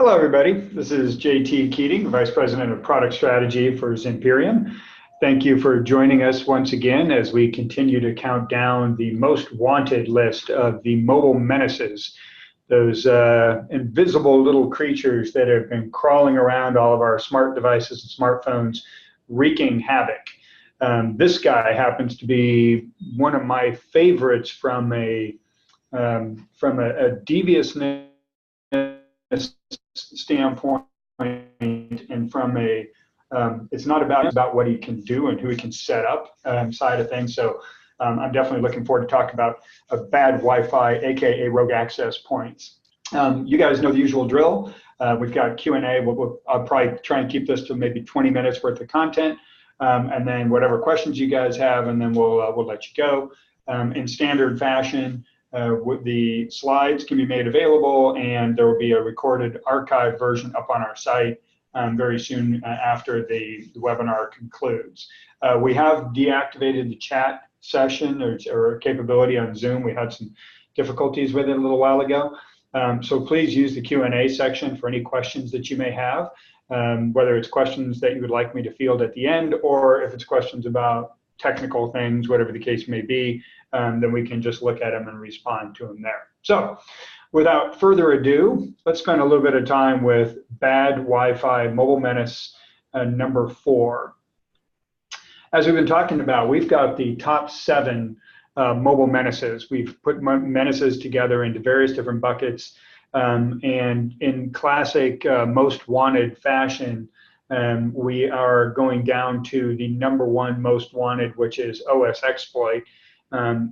Hello, everybody. This is JT Keating, Vice President of Product Strategy for Zimperium. Thank you for joining us once again as we continue to count down the most wanted list of the mobile menaces, those invisible little creatures that have been crawling around all of our smart devices and smartphones, wreaking havoc. This guy happens to be one of my favorites from a deviousness standpoint, and from a it's not about what he can do and who he can set up side of things. So I'm definitely looking forward to talking about bad Wi-Fi, aka rogue access points. You guys know the usual drill. We've got Q&A. I'll probably try and keep this to maybe 20 minutes worth of content, and then whatever questions you guys have, and then we'll let you go. In standard fashion, the slides can be made available, and there will be a recorded archive version up on our site very soon after the webinar concludes. We have deactivated the chat session or capability on Zoom. We had some difficulties with it a little while ago. So please use the Q&A section for any questions that you may have, whether it's questions that you would like me to field at the end, or if it's questions about technical things, whatever the case may be, then we can just look at them and respond to them there. So without further ado, let's spend a little bit of time with bad Wi-Fi mobile menace number 4. As we've been talking about, we've got the top 7 mobile menaces. We've put menaces together into various different buckets, and in classic most wanted fashion, we are going down to the number 1 most wanted, which is OS exploit.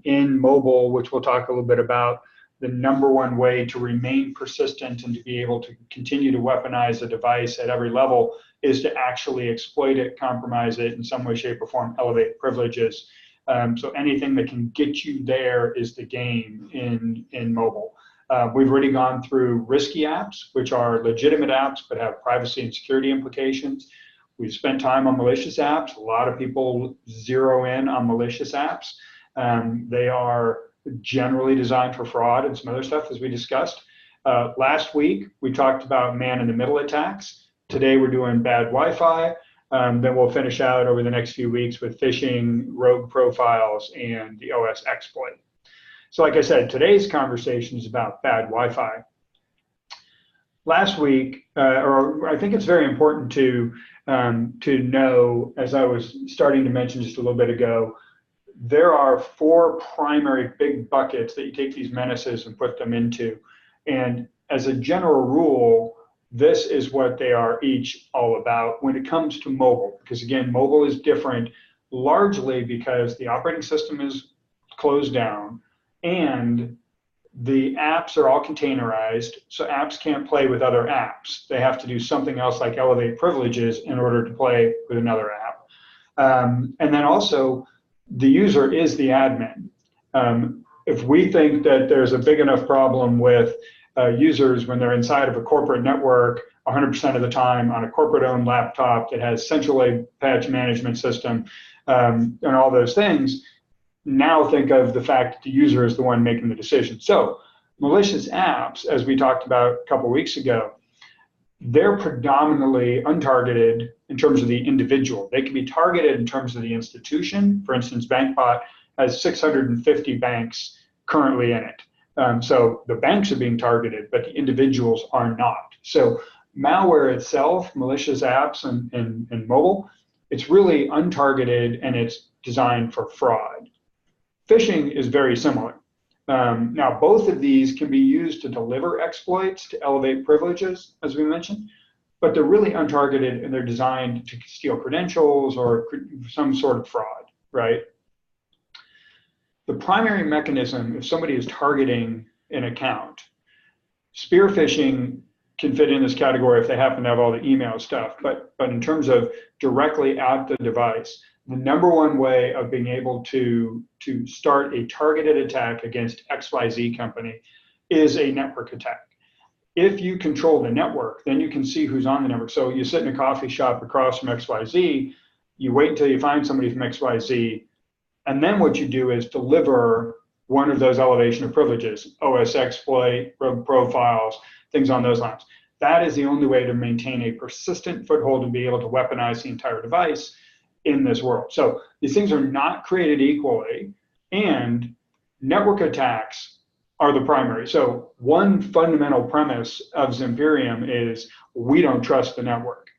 In mobile, which we'll talk a little bit about, the number 1 way to remain persistent and to be able to continue to weaponize a device at every level is to actually exploit it, compromise it in some way, shape, or form, elevate privileges. So anything that can get you there is the game in mobile. We've already gone through risky apps, which are legitimate apps but have privacy and security implications. We've spent time on malicious apps. A lot of people zero in on malicious apps. They are generally designed for fraud and some other stuff, as we discussed. Last week, we talked about man-in-the-middle attacks. Today, we're doing bad Wi-Fi. Then we'll finish out over the next few weeks with phishing, rogue profiles, and the OS exploit. So like I said, today's conversation is about bad Wi-Fi. Last week, or I think it's very important to know, as I was starting to mention just a little bit ago, there are 4 primary big buckets that you take these menaces and put them into. And as a general rule, this is what they are each all about when it comes to mobile. Because again, mobile is different largely because the operating system is closed down and the apps are all containerized, so apps can't play with other apps. They have to do something else like elevate privileges in order to play with another app. And then also, the user is the admin. If we think that there's a big enough problem with users when they're inside of a corporate network 100% of the time on a corporate-owned laptop that has central patch management system and all those things, now think of the fact that the user is the one making the decision. So malicious apps, as we talked about a couple weeks ago, they're predominantly untargeted in terms of the individual. They can be targeted in terms of the institution. For instance, BankBot has 650 banks currently in it. So the banks are being targeted, but the individuals are not. So malware itself, malicious apps and mobile, it's really untargeted and it's designed for fraud. Phishing is very similar. Now, both of these can be used to deliver exploits, to elevate privileges, as we mentioned, but they're really untargeted and they're designed to steal credentials or some sort of fraud, right? The primary mechanism, if somebody is targeting an account, spear phishing can fit in this category if they happen to have all the email stuff, but in terms of directly at the device, the number 1 way of being able to start a targeted attack against XYZ company is a network attack. If you control the network, then you can see who's on the network. So you sit in a coffee shop across from XYZ, you wait until you find somebody from XYZ, and then what you do is deliver one of those elevation of privileges, OS exploit, rogue profiles, things on those lines. that is the only way to maintain a persistent foothold and be able to weaponize the entire device in this world. So these things are not created equally, and network attacks are the primary. So one fundamental premise of Zimperium is we don't trust the network.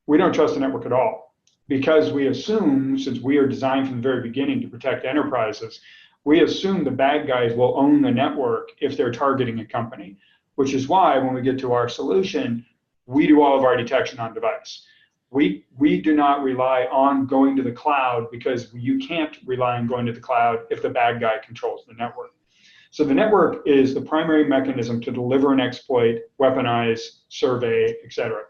We don't trust the network at all, because we assume, since we are designed from the very beginning to protect enterprises, we assume the bad guys will own the network if they're targeting a company, which is why when we get to our solution, we do all of our detection on device. We do not rely on going to the cloud, because you can't rely on going to the cloud if the bad guy controls the network. So the network is the primary mechanism to deliver an exploit, weaponize, survey, etc.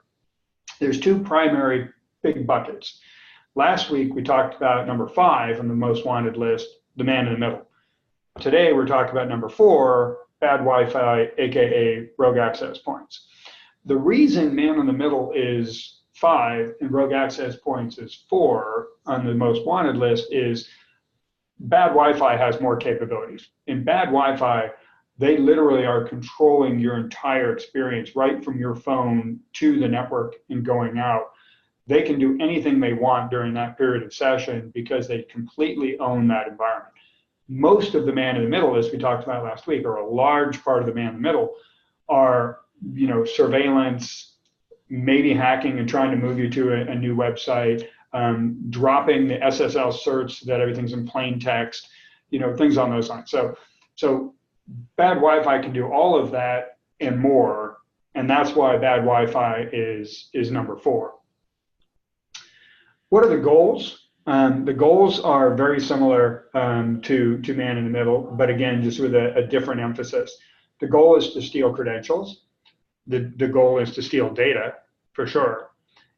There's two primary big buckets. Last week, we talked about number 5 on the most wanted list, the man in the middle. Today, we're talking about number 4, bad Wi-Fi, AKA rogue access points. The reason man in the middle is 5 and rogue access points is 4 on the most wanted list is bad Wi-Fi has more capabilities. In bad Wi-Fi, they literally are controlling your entire experience right from your phone to the network and going out. They can do anything they want during that period of session because they completely own that environment. Most of the man in the middle, as we talked about last week, or a large part of the man in the middle, are surveillance, maybe hacking and trying to move you to a new website, dropping the SSL certs so that everything's in plain text, things on those lines. So bad Wi-Fi can do all of that and more, and that's why bad Wi-Fi is number 4. What are the goals? The goals are very similar to man in the middle, but again, just with a different emphasis. The goal is to steal credentials. The goal is to steal data, for sure.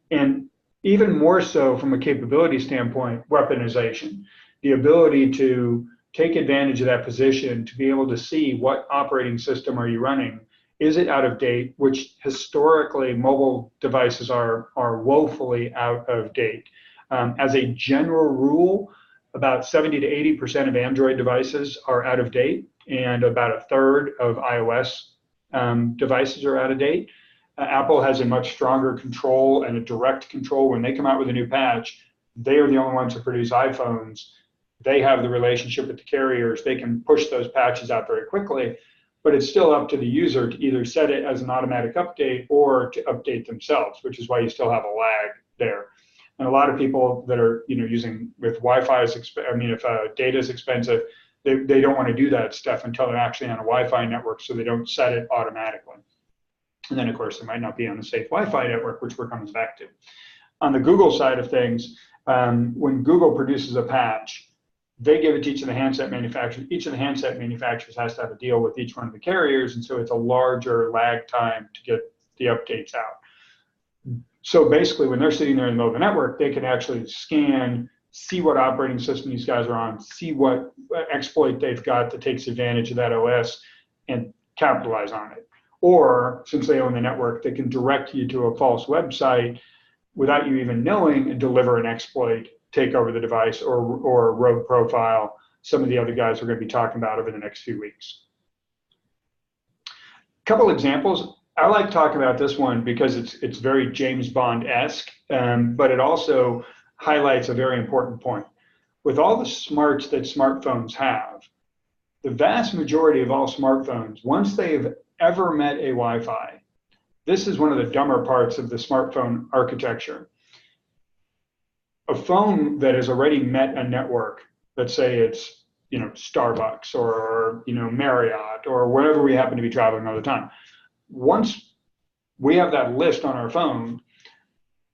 And even more so from a capability standpoint, weaponization. The ability to take advantage of that position to be able to see what operating system are you running. Is it out of date? Which historically mobile devices are woefully out of date. As a general rule, about 70 to 80% of Android devices are out of date, and about a third of iOS devices are out of date. Apple has a much stronger control and a direct control. When they come out with a new patch, they are the only ones who produce iPhones. They have the relationship with the carriers. They can push those patches out very quickly, but it's still up to the user to either set it as an automatic update or to update themselves, which is why you still have a lag there. And a lot of people that are using with Wi-Fi, if data is expensive, they don't want to do that stuff until they're actually on a Wi-Fi network, so they don't set it automatically. And then, of course, they might not be on the safe Wi-Fi network, which we're coming back to. On the Google side of things, when Google produces a patch, they give it to each of the handset manufacturers. Each of the handset manufacturers has to have a deal with each one of the carriers, and so it's a larger lag time to get the updates out. So basically, when they're sitting there in the middle of the network, they can actually scan, see what operating system these guys are on, see what exploit they've got that takes advantage of that OS, and capitalize on it. Or, since they own the network, they can direct you to a false website without you even knowing and deliver an exploit, take over the device, or a rogue profile, some of the other guys we're going to be talking about over the next few weeks. A couple examples. I like talking about this one because it's very James Bond-esque, but it also highlights a very important point. With all the smarts that smartphones have, the vast majority of all smartphones, once they've ever met a Wi-Fi, this is one of the dumber parts of the smartphone architecture. A phone that has already met a network, let's say it's Starbucks or Marriott or wherever we happen to be traveling all the time. Once we have that list on our phone,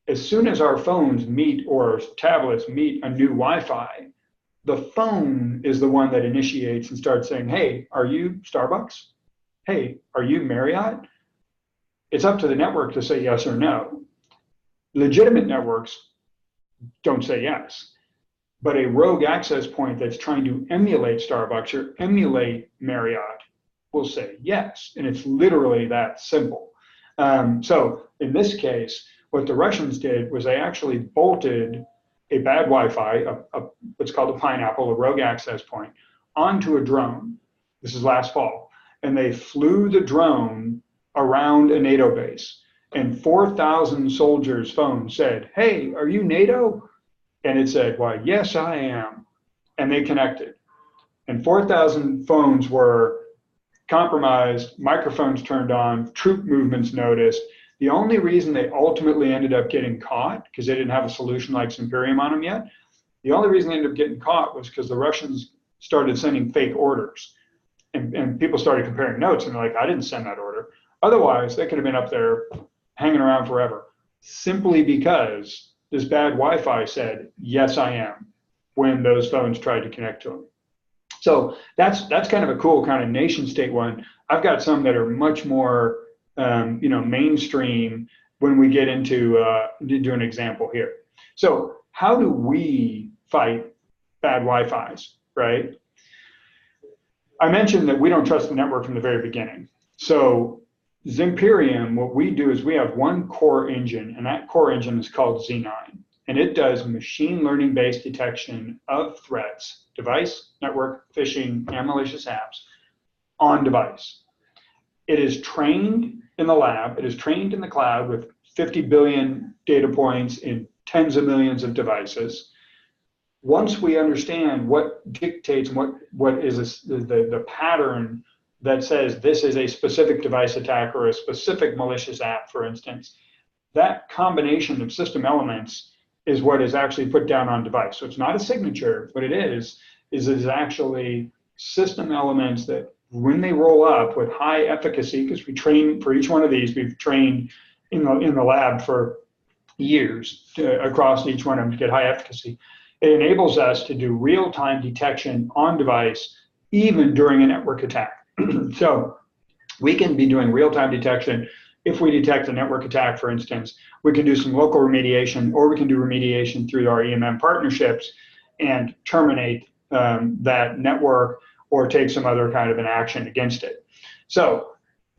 as soon as our phones meet or tablets meet a new Wi-Fi, the phone is the one that initiates and starts saying, hey, are you Starbucks? Hey, are you Marriott? It's up to the network to say yes or no. Legitimate networks don't say yes. But a rogue access point that's trying to emulate Starbucks or emulate Marriott will say yes. And it's literally that simple. So in this case, what the Russians did was they actually bolted a bad Wi-Fi, what's called a pineapple, a rogue access point, onto a drone. This is last fall. And they flew the drone around a NATO base, and 4,000 soldiers' phones said, "Hey, are you NATO?" And it said, "Why, yes, I am." And they connected. And 4,000 phones were compromised, microphones turned on, troop movements noticed. The only reason they ultimately ended up getting caught, because they didn't have a solution like Imperium on them yet, the only reason they ended up getting caught was because the Russians started sending fake orders. And people started comparing notes, and they're like, "I didn't send that order." Otherwise, they could have been up there hanging around forever, simply because this bad Wi-Fi said, "Yes, I am," when those phones tried to connect to them. So that's kind of a cool kind of nation state one. I've got some that are much more mainstream when we get into do an example here. So how do we fight bad Wi-Fi's, right? I mentioned that we don't trust the network from the very beginning. So Zimperium, what we do is we have one core engine, and that core engine is called Z9. And it does machine learning-based detection of threats, device, network, phishing, and malicious apps on device. It is trained in the lab. It is trained in the cloud with 50 billion data points in tens of millions of devices. Once we understand what dictates what is the pattern that says this is a specific device attack or a specific malicious app, for instance, that combination of system elements is what is actually put down on device. So it's not a signature. What it is actually system elements that when they roll up with high efficacy, because we train for each one of these, we've trained in the lab for years across each one of them to get high efficacy. It enables us to do real-time detection on device, even during a network attack. So we can be doing real-time detection. If we detect a network attack, for instance, we can do some local remediation, or we can do remediation through our EMM partnerships and terminate that network or take some other kind of an action against it. So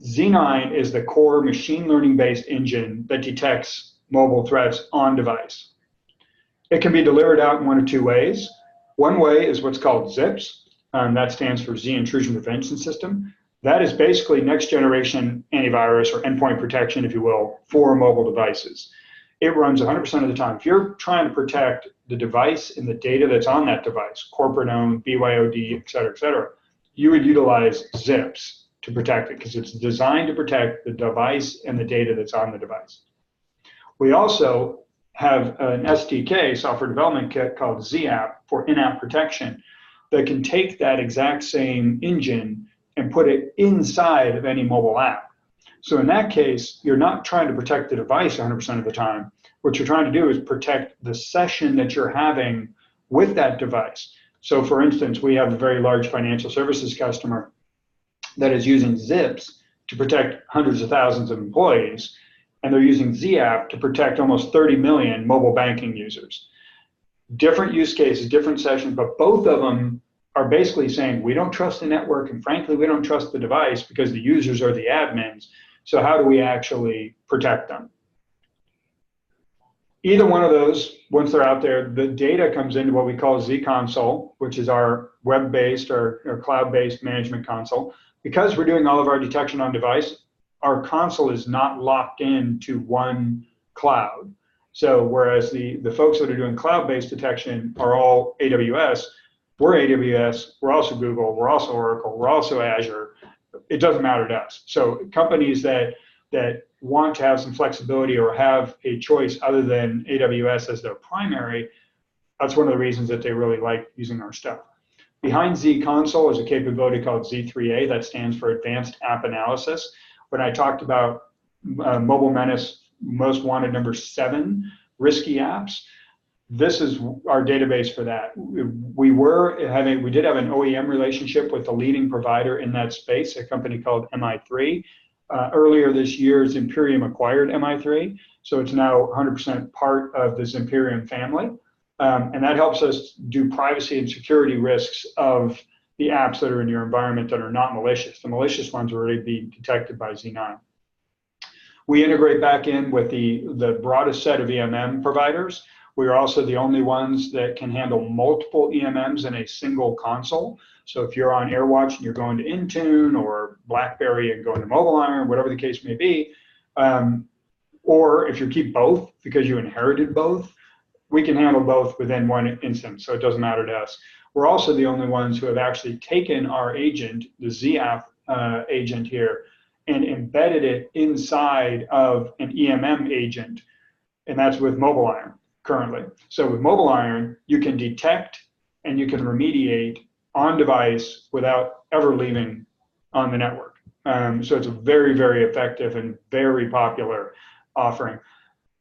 Z9 is the core machine learning-based engine that detects mobile threats on device. It can be delivered out in one of two ways. One way is what's called ZIPS. That stands for Z Intrusion Prevention System. That is basically next generation antivirus or endpoint protection, if you will, for mobile devices. It runs 100% of the time. If you're trying to protect the device and the data that's on that device, corporate owned, BYOD, et cetera, you would utilize ZIPS to protect it because it's designed to protect the device and the data that's on the device. We also have an SDK, software development kit, called ZApp for in-app protection that can take that exact same engine and put it inside of any mobile app. So in that case, you're not trying to protect the device 100% of the time. What you're trying to do is protect the session that you're having with that device. So for instance, we have a very large financial services customer that is using ZIPS to protect hundreds of thousands of employees, and they're using ZApp to protect almost 30 million mobile banking users. Different use cases, different sessions, but both of them are basically saying, we don't trust the network, and frankly, we don't trust the device because the users are the admins. So how do we actually protect them? Either one of those, once they're out there, the data comes into what we call Z Console, which is our web-based or cloud-based management console. Because we're doing all of our detection on device, our console is not locked into one cloud. So whereas the folks that are doing cloud-based detection are all AWS, we're AWS, we're also Google, we're also Oracle, we're also Azure. It doesn't matter to us. So companies that want to have some flexibility or have a choice other than AWS as their primary, that's one of the reasons that they really like using our stuff. Behind Z Console is a capability called Z3A, that stands for Advanced App Analysis. When I talked about Mobile Menace Most Wanted number 7, risky apps, this is our database for that. We did have an OEM relationship with the leading provider in that space, a company called MI3. Earlier this year, Imperium acquired MI3, so it's now 100% part of the Imperium family. And that helps us do privacy and security risks of the apps that are in your environment that are not malicious. The malicious ones are already being detected by Z9. We integrate back in with the broadest set of EMM providers. We are also the only ones that can handle multiple EMMs in a single console. So if you're on AirWatch and you're going to Intune or BlackBerry and going to Mobile Iron, whatever the case may be, or if you keep both because you inherited both, we can handle both within one instance, so it doesn't matter to us. We're also the only ones who have actually taken our agent, the ZApp agent here, and embedded it inside of an EMM agent, and that's with Mobile Iron currently. So with Mobile Iron, you can detect and you can remediate on device without ever leaving on the network. So it's a very, very effective and very popular offering.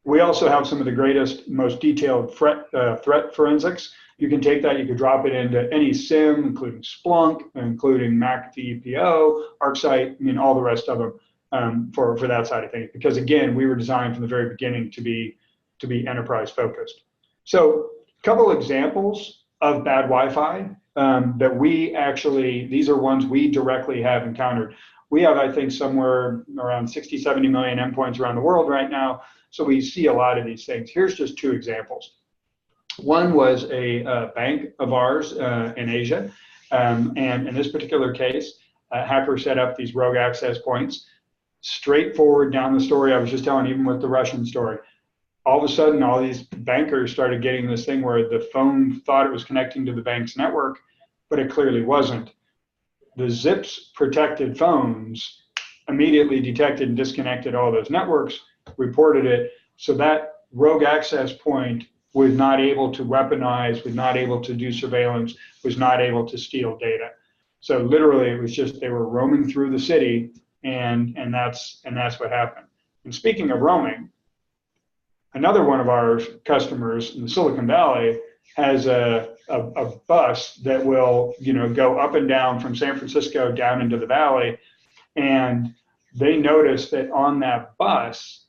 We also have some of the greatest, most detailed threat forensics. You can take that, you can drop it into any SIM, including Splunk, including McAfee EPO, ArcSight, I mean, all the rest of them for that side of things. Because again, we were designed from the very beginning to be enterprise focused. So a couple examples of bad Wi-Fi that we actually, these are ones we directly have encountered. We have, I think, somewhere around 60, 70 million endpoints around the world right now. So we see a lot of these things. Here's just two examples. One was a bank of ours in Asia. And in this particular case, a hacker set up these rogue access points. Straightforward down the story I was just telling, even with the Russian story. All of a sudden, all these bankers started getting this thing where the phone thought it was connecting to the bank's network, but it clearly wasn't. The ZIPS protected phones immediately detected and disconnected all those networks, reported it. So that rogue access point was not able to weaponize, was not able to do surveillance, was not able to steal data. So literally it was just, they were roaming through the city and that's what happened. And speaking of roaming, another one of our customers in the Silicon Valley has a bus that will, go up and down from San Francisco down into the valley. And they noticed that on that bus,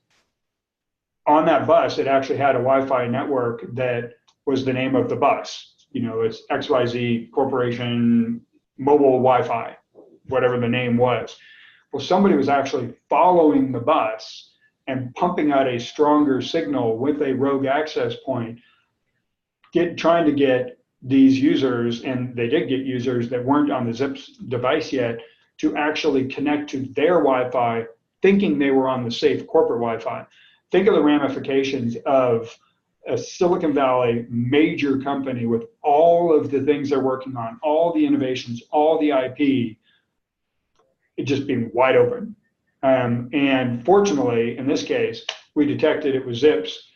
it actually had a Wi-Fi network that was the name of the bus. It's XYZ Corporation Mobile Wi-Fi, whatever the name was. Well, somebody was actually following the bus and pumping out a stronger signal with a rogue access point, trying to get these users, and they did get users that weren't on the ZIPS device yet, to actually connect to their Wi-Fi, thinking they were on the safe corporate Wi-Fi. Think of the ramifications of a Silicon Valley major company with all of the things they're working on, all the innovations, all the IP, it just being wide open. And fortunately, in this case, we detected it was ZIPS.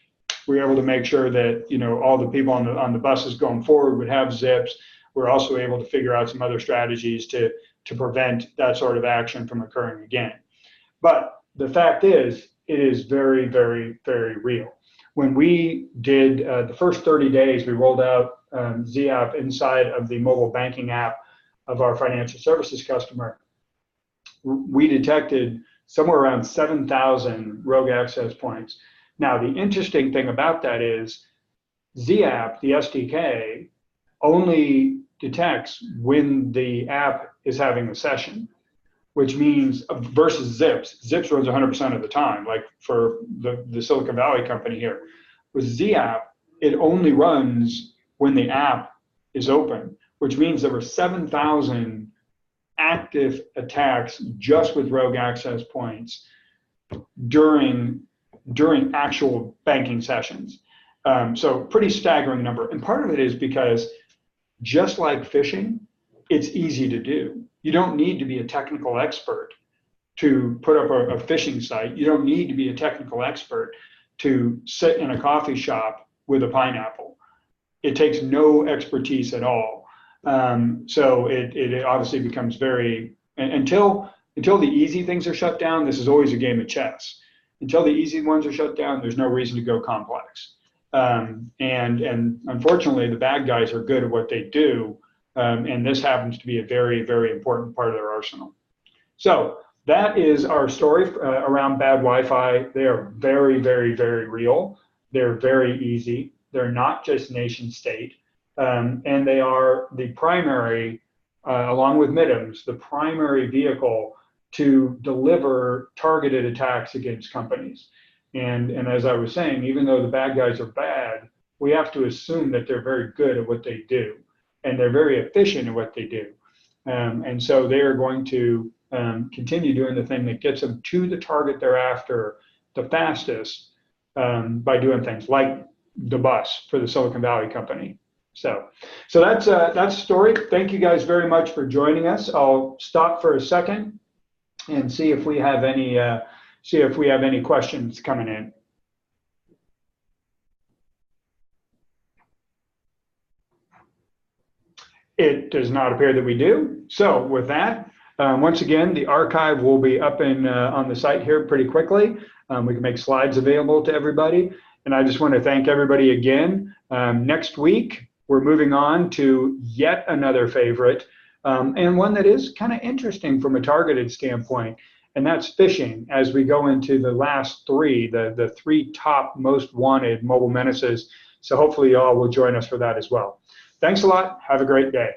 We were able to make sure that all the people on the buses going forward would have ZIPS. We're also able to figure out some other strategies to prevent that sort of action from occurring again. But the fact is, it is very, very, very real. When we did the first 30 days, we rolled out ZApp inside of the mobile banking app of our financial services customer. We detected somewhere around 7,000 rogue access points. Now, the interesting thing about that is ZApp, the SDK, only detects when the app is having a session, which means versus ZIPS. ZIPS runs 100% of the time, like for the Silicon Valley company here. With ZApp, it only runs when the app is open, which means there were 7,000 active attacks just with rogue access points during actual banking sessions. So pretty staggering number. And part of it is because just like phishing, it's easy to do. You don't need to be a technical expert to put up a phishing site. You don't need to be a technical expert to sit in a coffee shop with a pineapple. It takes no expertise at all. So it obviously becomes very, until the easy things are shut down, this is always a game of chess. Until the easy ones are shut down, there's no reason to go complex. And unfortunately, the bad guys are good at what they do. And this happens to be a very, very important part of their arsenal. So that is our story around bad Wi-Fi. They are very, very, very real. They're very easy. They're not just nation state. And they are the primary, along with MIDMs, the primary vehicle to deliver targeted attacks against companies. And as I was saying, even though the bad guys are bad, we have to assume that they're very good at what they do. And they're very efficient at what they do. And so they are going to continue doing the thing that gets them to the target they're after the fastest by doing things like the bus for the Silicon Valley company. So that's the story. Thank you guys very much for joining us. I'll stop for a second and see if we have any questions coming in. It does not appear that we do. So with that, once again, the archive will be up on the site here pretty quickly. We can make slides available to everybody. And I just want to thank everybody again. Next week, we're moving on to yet another favorite, and one that is kind of interesting from a targeted standpoint, and that's phishing, as we go into the last three, the three top most wanted mobile menaces. So hopefully you all will join us for that as well. Thanks a lot. Have a great day.